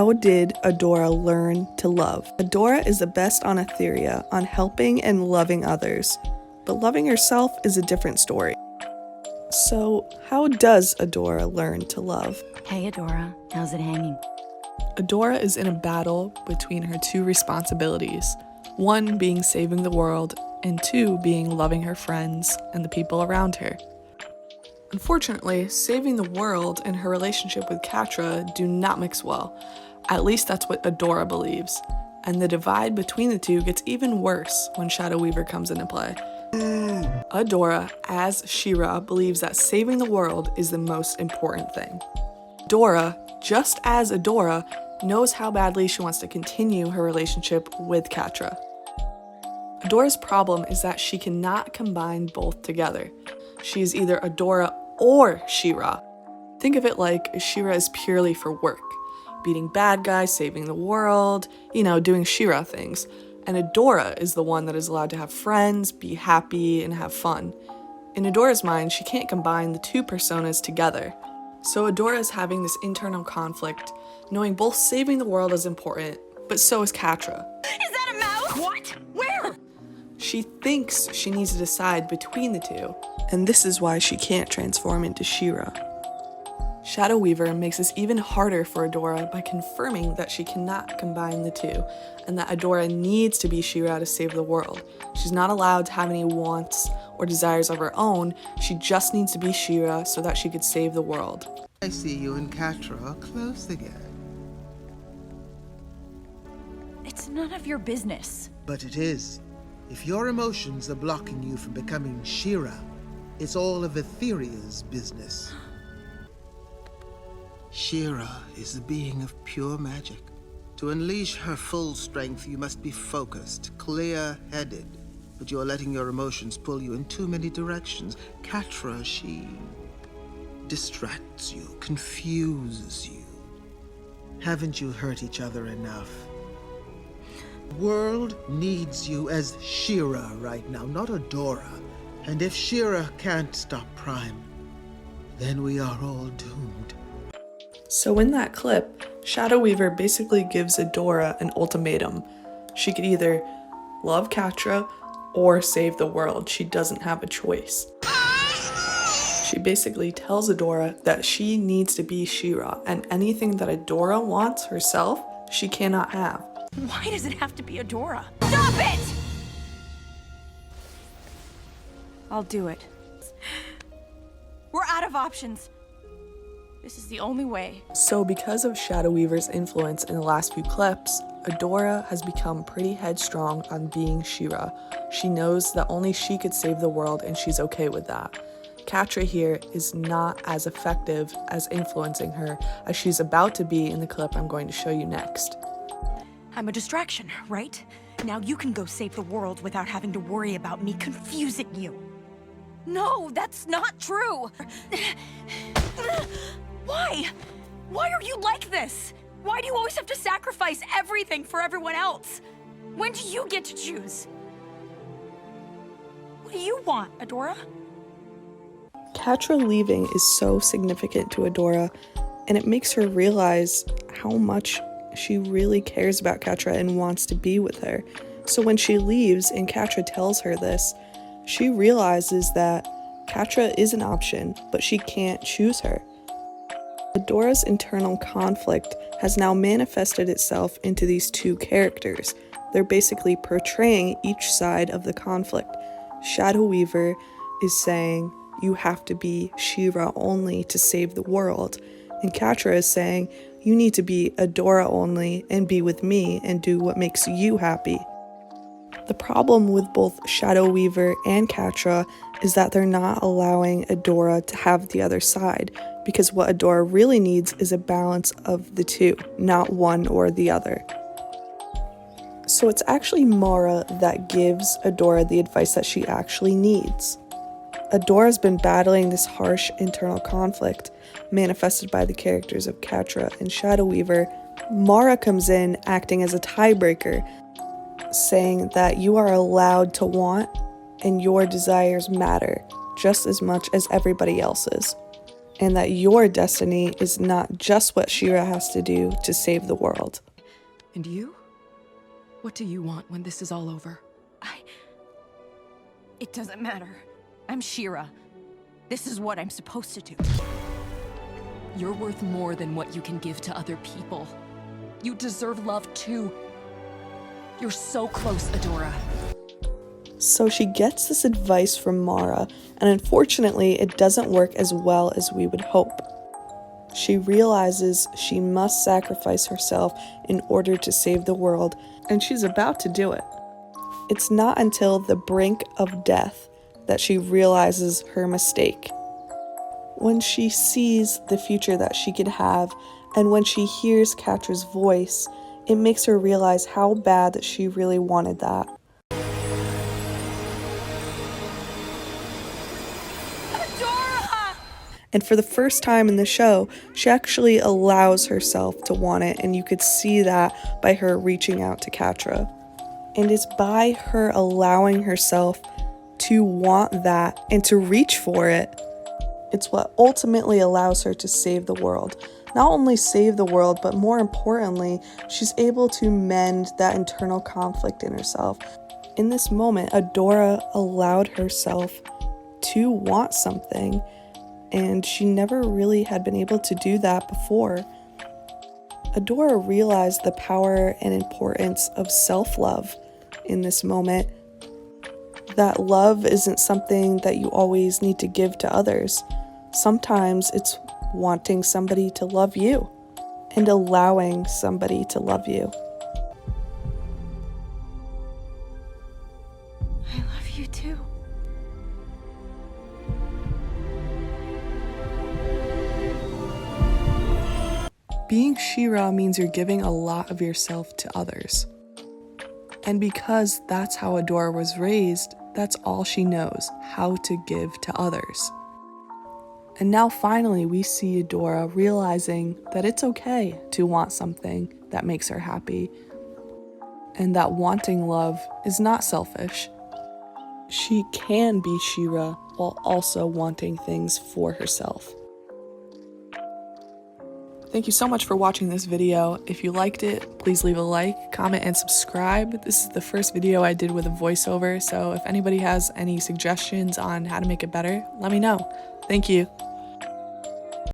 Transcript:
How did Adora learn to love? Adora is the best on Etheria on helping and loving others, but loving herself is a different story. So, how does Adora learn to love? Hey Adora, how's it hanging? Adora is in a battle between her two responsibilities, one being saving the world, and two being loving her friends and the people around her. Unfortunately, saving the world and her relationship with Catra do not mix well. At least that's what Adora believes. And the divide between the two gets even worse when Shadow Weaver comes into play. Adora, as She-ra, believes that saving the world is the most important thing. Adora, just as Adora, knows how badly she wants to continue her relationship with Catra. Adora's problem is that she cannot combine both together. She is either Adora or She-ra. Think of it like She-ra is purely for work, beating bad guys, saving the world, doing She-ra things. And Adora is the one that is allowed to have friends, be happy, and have fun. In Adora's mind, she can't combine the two personas together. So Adora is having this internal conflict, knowing both saving the world is important, but so is Catra. Is that a mouse? What? Where? She thinks she needs to decide between the two, and this is why she can't transform into She-ra. Shadow Weaver makes this even harder for Adora by confirming that she cannot combine the two, and that Adora needs to be She-ra to save the world. She's not allowed to have any wants or desires of her own, she just needs to be She-ra so that she could save the world. I see you and Catra are close again. It's none of your business. But it is. If your emotions are blocking you from becoming She-ra, it's all of Etheria's business. She-ra is a being of pure magic. To unleash her full strength, you must be focused, clear-headed. But you're letting your emotions pull you in too many directions. Catra, she distracts you, confuses you. Haven't you hurt each other enough? The world needs you as She-ra right now, not Adora. And if She-ra can't stop Prime, then we are all doomed. So in that clip, Shadow Weaver basically gives Adora an ultimatum. She could either love Catra or save the world. She doesn't have a choice. She basically tells Adora that she needs to be She-ra, and anything that Adora wants herself, she cannot have. Why does it have to be Adora? Stop it! I'll do it. We're out of options. This is the only way. So because of Shadow Weaver's influence in the last few clips, Adora has become pretty headstrong on being She-ra. She knows that only she could save the world, and she's okay with that. Catra here is not as effective as influencing her as she's about to be in the clip I'm going to show you next. I'm a distraction, right? Now you can go save the world without having to worry about me confusing you. No, that's not true. Why? Why are you like this? Why do you always have to sacrifice everything for everyone else? When do you get to choose? What do you want, Adora? Catra leaving is so significant to Adora, and it makes her realize how much she really cares about Catra and wants to be with her. So when she leaves and Catra tells her this, she realizes that Catra is an option, but she can't choose her. Adora's internal conflict has now manifested itself into these two characters. They're basically portraying each side of the conflict. Shadow Weaver is saying, you have to be She-ra only to save the world. And Catra is saying, you need to be Adora only and be with me and do what makes you happy. The problem with both Shadow Weaver and Catra is that they're not allowing Adora to have the other side, because what Adora really needs is a balance of the two, not one or the other. So it's actually Mara that gives Adora the advice that she actually needs. Adora's been battling this harsh internal conflict manifested by the characters of Catra and Shadow Weaver. Mara comes in acting as a tiebreaker, saying that you are allowed to want and your desires matter just as much as everybody else's. and that your destiny is not just what She-ra has to do to save the world. And you? What do you want when this is all over? It doesn't matter. I'm She-ra. This is what I'm supposed to do. You're worth more than what you can give to other people. You deserve love too. You're so close, Adora. So she gets this advice from Mara, and unfortunately it doesn't work as well as we would hope. She realizes she must sacrifice herself in order to save the world, and she's about to do it. It's not until the brink of death that she realizes her mistake. When she sees the future that she could have, and when she hears Catra's voice, it makes her realize how bad that she really wanted that. Adora! And for the first time in the show, she actually allows herself to want it, and you could see that by her reaching out to Catra. And it's by her allowing herself to want that and to reach for it. It's what ultimately allows her to save the world. Not only save the world, but more importantly, she's able to mend that internal conflict in herself. In this moment, Adora allowed herself to want something, and she never really had been able to do that before. Adora realized the power and importance of self-love in this moment. That love isn't something that you always need to give to others. Sometimes it's wanting somebody to love you and allowing somebody to love you. I love you too. Being She-ra means you're giving a lot of yourself to others. And because that's how Adora was raised, that's all she knows, how to give to others. And now finally we see Adora realizing that it's okay to want something that makes her happy, and that wanting love is not selfish. She can be She-ra while also wanting things for herself. Thank you so much for watching this video. If you liked it, please leave a like, comment, and subscribe. This is the first video I did with a voiceover, so if anybody has any suggestions on how to make it better, let me know. Thank you.